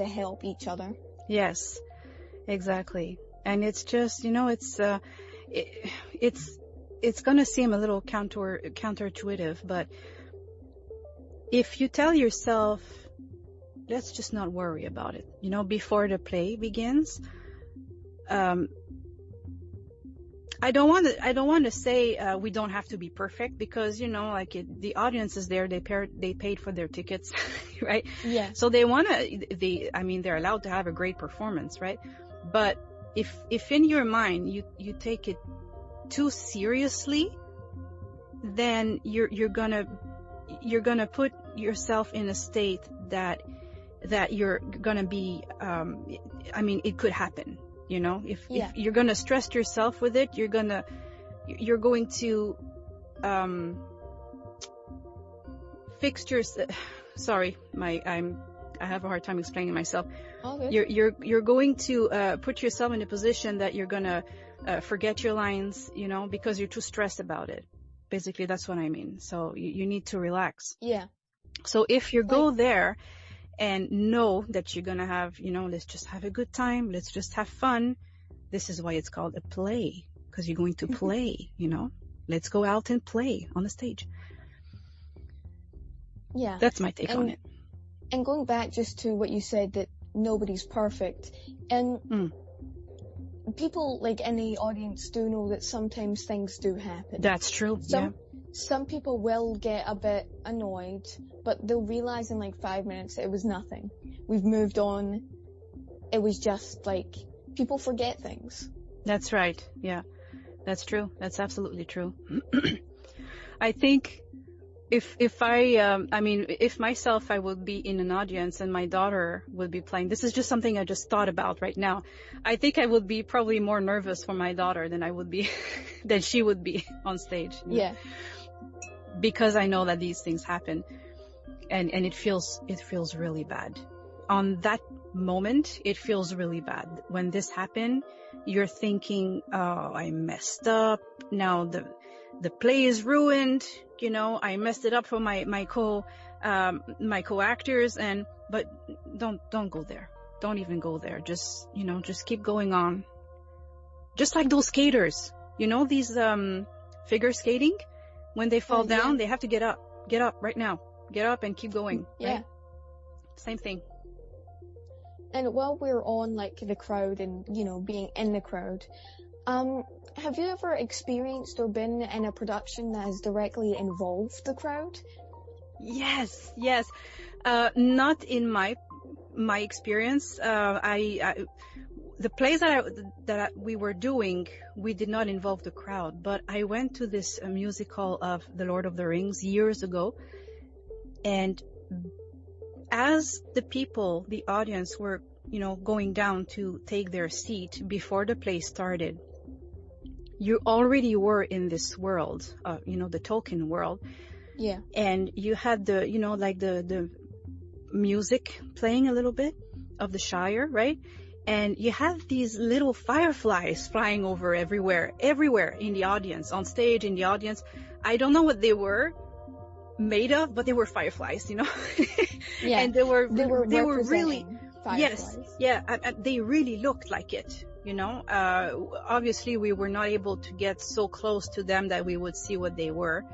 to help each other. Yes, exactly. And it's just, it's going to seem a little counterintuitive, but if you tell yourself, let's just not worry about it, before the play begins, I don't want to say we don't have to be perfect, because the audience is there, they paid for their tickets, right? Yeah. So they're allowed to have a great performance, right? But if in your mind you take it too seriously, then you're gonna put yourself in a state that you're gonna be it could happen. If you're gonna stress yourself with it, you're going to fix your. Sorry, I have a hard time explaining myself. Okay. You're going to put yourself in a position that you're gonna forget your lines, because you're too stressed about it. Basically, that's what I mean. So you need to relax. Yeah. So if you go there and know that you're going to have, let's just have a good time. Let's just have fun. This is why it's called a play, because you're going to play, Let's go out and play on the stage. Yeah. That's my take on it. And going back just to what you said, that nobody's perfect. And people in the audience do know that sometimes things do happen. That's true. Some people will get a bit annoyed, but they'll realize in 5 minutes that it was nothing. We've moved on. It was just people forget things. That's right. Yeah, that's true. That's absolutely true. I think if myself, I would be in an audience and my daughter would be playing. This is just something I just thought about right now. I think I would be probably more nervous for my daughter than I would be, than she would be on stage. Yeah. Because I know that these things happen, and it feels really bad. On that moment, it feels really bad. When this happened, you're thinking, oh, I messed up. Now the play is ruined. I messed it up for my co-actors, but don't go there. Don't even go there. Just keep going on. Just like those skaters, these figure skating. When they fall down, they have to get up right now. Get up and keep going. Yeah. Right? Same thing. And while we're on the crowd and, being in the crowd, have you ever experienced or been in a production that has directly involved the crowd? Yes. Not in my experience. The plays that we were doing, we did not involve the crowd, but I went to this musical of The Lord of the Rings years ago, and as the audience were, going down to take their seat before the play started, you already were in this world, the Tolkien world. Yeah. And you had the music playing a little bit of the Shire, right? And you had these little fireflies flying over everywhere in the audience, on stage, in the audience. I don't know what they were made of, but they were fireflies, Yeah. And they were really, fireflies. Yes, yeah, they really looked like it, Obviously, we were not able to get so close to them that we would see what they were.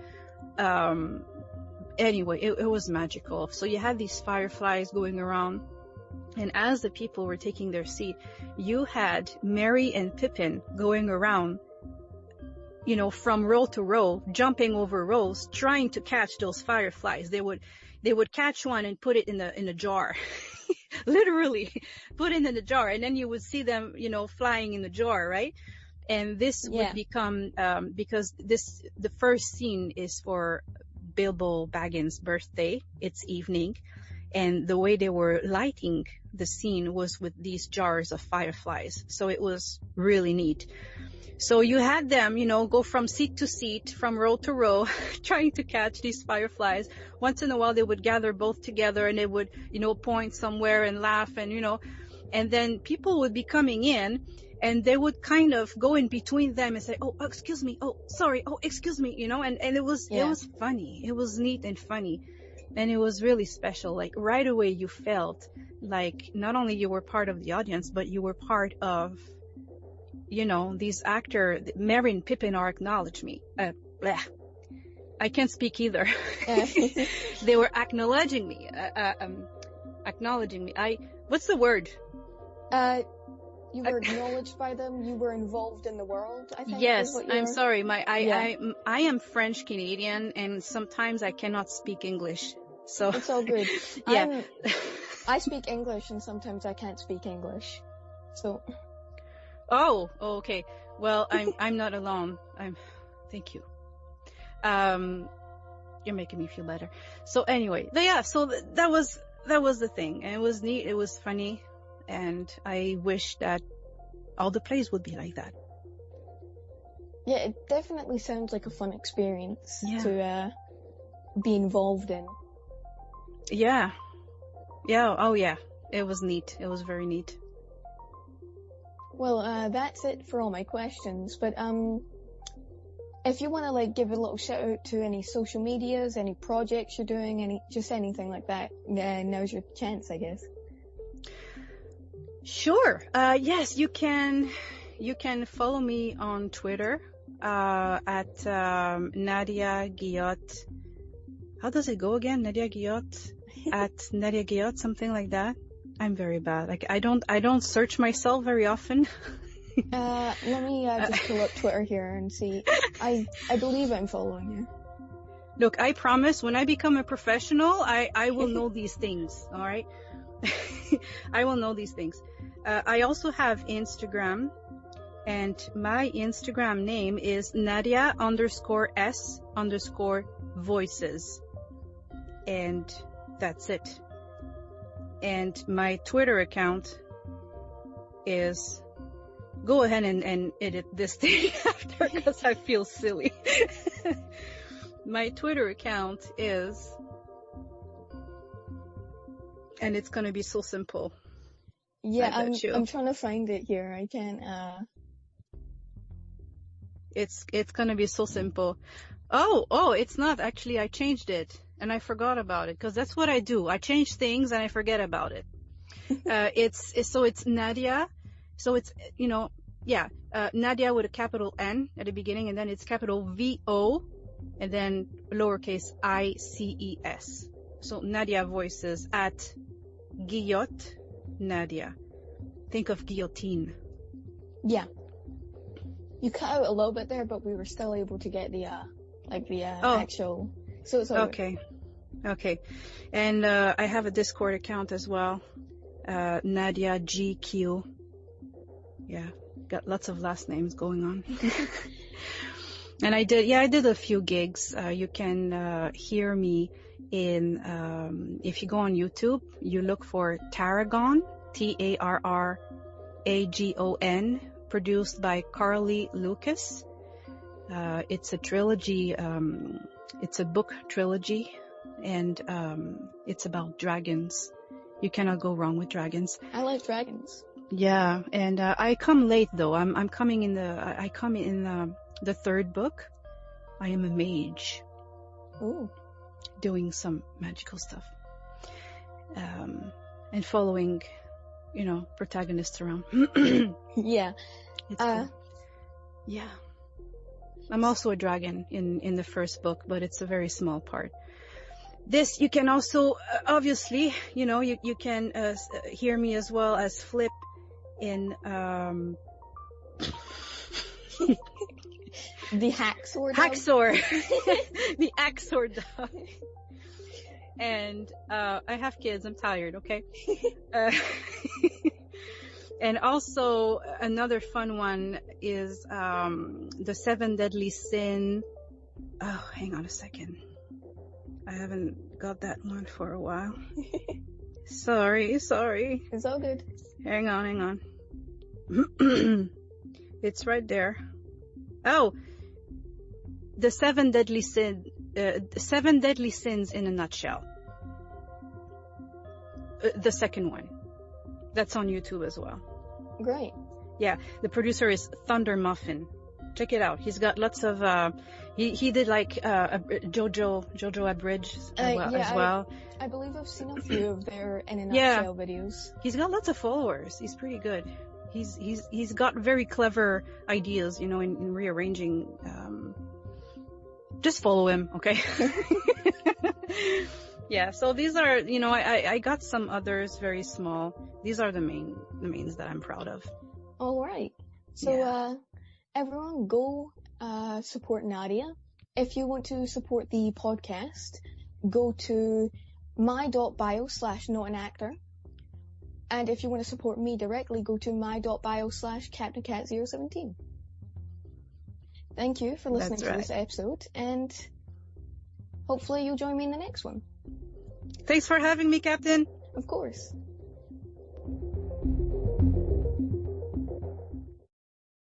Anyway, it was magical. So you had these fireflies going around. And as the people were taking their seat, you had Merry and Pippin going around, from row to row, jumping over rows, trying to catch those fireflies. They would catch one and put it in a jar, literally put it in the jar, and then you would see them, flying in the jar, right? And this would become because the first scene is for Bilbo Baggins' birthday. It's evening. And the way they were lighting the scene was with these jars of fireflies. So it was really neat. So you had them, go from seat to seat, from row to row, trying to catch these fireflies. Once in a while, they would gather both together and they would, point somewhere and laugh and then people would be coming in and they would kind of go in between them and say, oh, excuse me. Oh, sorry. Oh, excuse me. And it was funny. It was neat and funny. And it was really special. Like right away you felt like not only you were part of the audience, but you were part of, you know, these actors. Merry and Pippin are acknowledge me. I can't speak either. They were acknowledging me. Acknowledging me. What's the word? You were acknowledged by them. You were involved in the world, I think. Yes, I'm sorry. Yeah. I am French Canadian, and sometimes I cannot speak English. So It's all good. yeah. I speak English, and sometimes I can't speak English. So. Oh, okay. Well, I'm not alone. Thank you. You're making me feel better. So anyway, yeah. So that was the thing, and it was neat. It was funny. And I wish that all the plays would be like that. Yeah, it definitely sounds like a fun experience to be involved in. Yeah. Yeah. Oh, yeah. It was neat. It was very neat. Well, that's it for all my questions. But if you want to like give a little shout out to any social medias, any projects you're doing, anything like that, now's your chance, I guess. Sure. Yes, you can follow me on Twitter at Nadia Guillotte. How does it go again? Nadia Guillotte at Nadia Guillotte, something like that. I'm very bad. Like I don't search myself very often. Let me just pull up Twitter here and see. I believe I'm following you. Look, I promise when I become a professional, I will know these things. All right. I will know these things. I also have Instagram, and my Instagram name is Nadia_S_voices. And that's it. And my Twitter account is, go ahead and edit this thing after because I feel silly. My Twitter account is, and it's going to be so simple. Yeah, I'm trying to find it here. I can't. It's going to be so simple. Oh, it's not. Actually, I changed it and I forgot about it because that's what I do. I change things and I forget about it. It's Nadia. So it's, Nadia with a capital N at the beginning, and then it's capital VO and then lowercase ICES. So Nadia Voices at Guillotte Nadia. Think of guillotine. Yeah. You cut out a little bit there, but we were still able to get the actual. So it's okay. Okay. And I have a Discord account as well. Nadia GQ. Yeah. Got lots of last names going on. And I did a few gigs. You can hear me in, if you go on YouTube, you look for Tarragon, TARRAGON, produced by Carly Lucas. It's a trilogy, it's a book trilogy, and it's about dragons. You cannot go wrong with dragons. I like dragons. Yeah, and I come late though. I come in the third book. I am a mage. Ooh. Doing some magical stuff. And following, protagonists around. Yeah. It's cool. Yeah. I'm also a dragon in the first book, but it's a very small part. This, you can also, obviously, you can hear me as well as Flip in the Haxor dog. Haxor. The Haxor dog. And I have kids. I'm tired, okay? And also another fun one is the 7 Deadly Sin. Oh, hang on a second. I haven't got that one for a while. Sorry. It's all good. Hang on. It's right there. Oh, the 7 Deadly Sin. 7 Deadly Sins in a nutshell. The second one. That's on YouTube as well. Great. Yeah, the producer is Thunder Muffin. Check it out. He's got lots of he did like JoJo Abridged as well. I believe I've seen a few of their in a Yeah. nutshell videos. He's got lots of followers. He's pretty good. He's got very clever ideas, you know, in rearranging. Just follow him, okay? Yeah. So these are, you know, I got some others very small. These are the mains that I'm proud of. All right. So everyone, go support Nadia. If you want to support the podcast, go to my.bio/notanactor. And if you want to support me directly, go to my.bio/CaptainCat017. Thank you for listening to this episode, and hopefully you'll join me in the next one. Thanks for having me, Captain. Of course.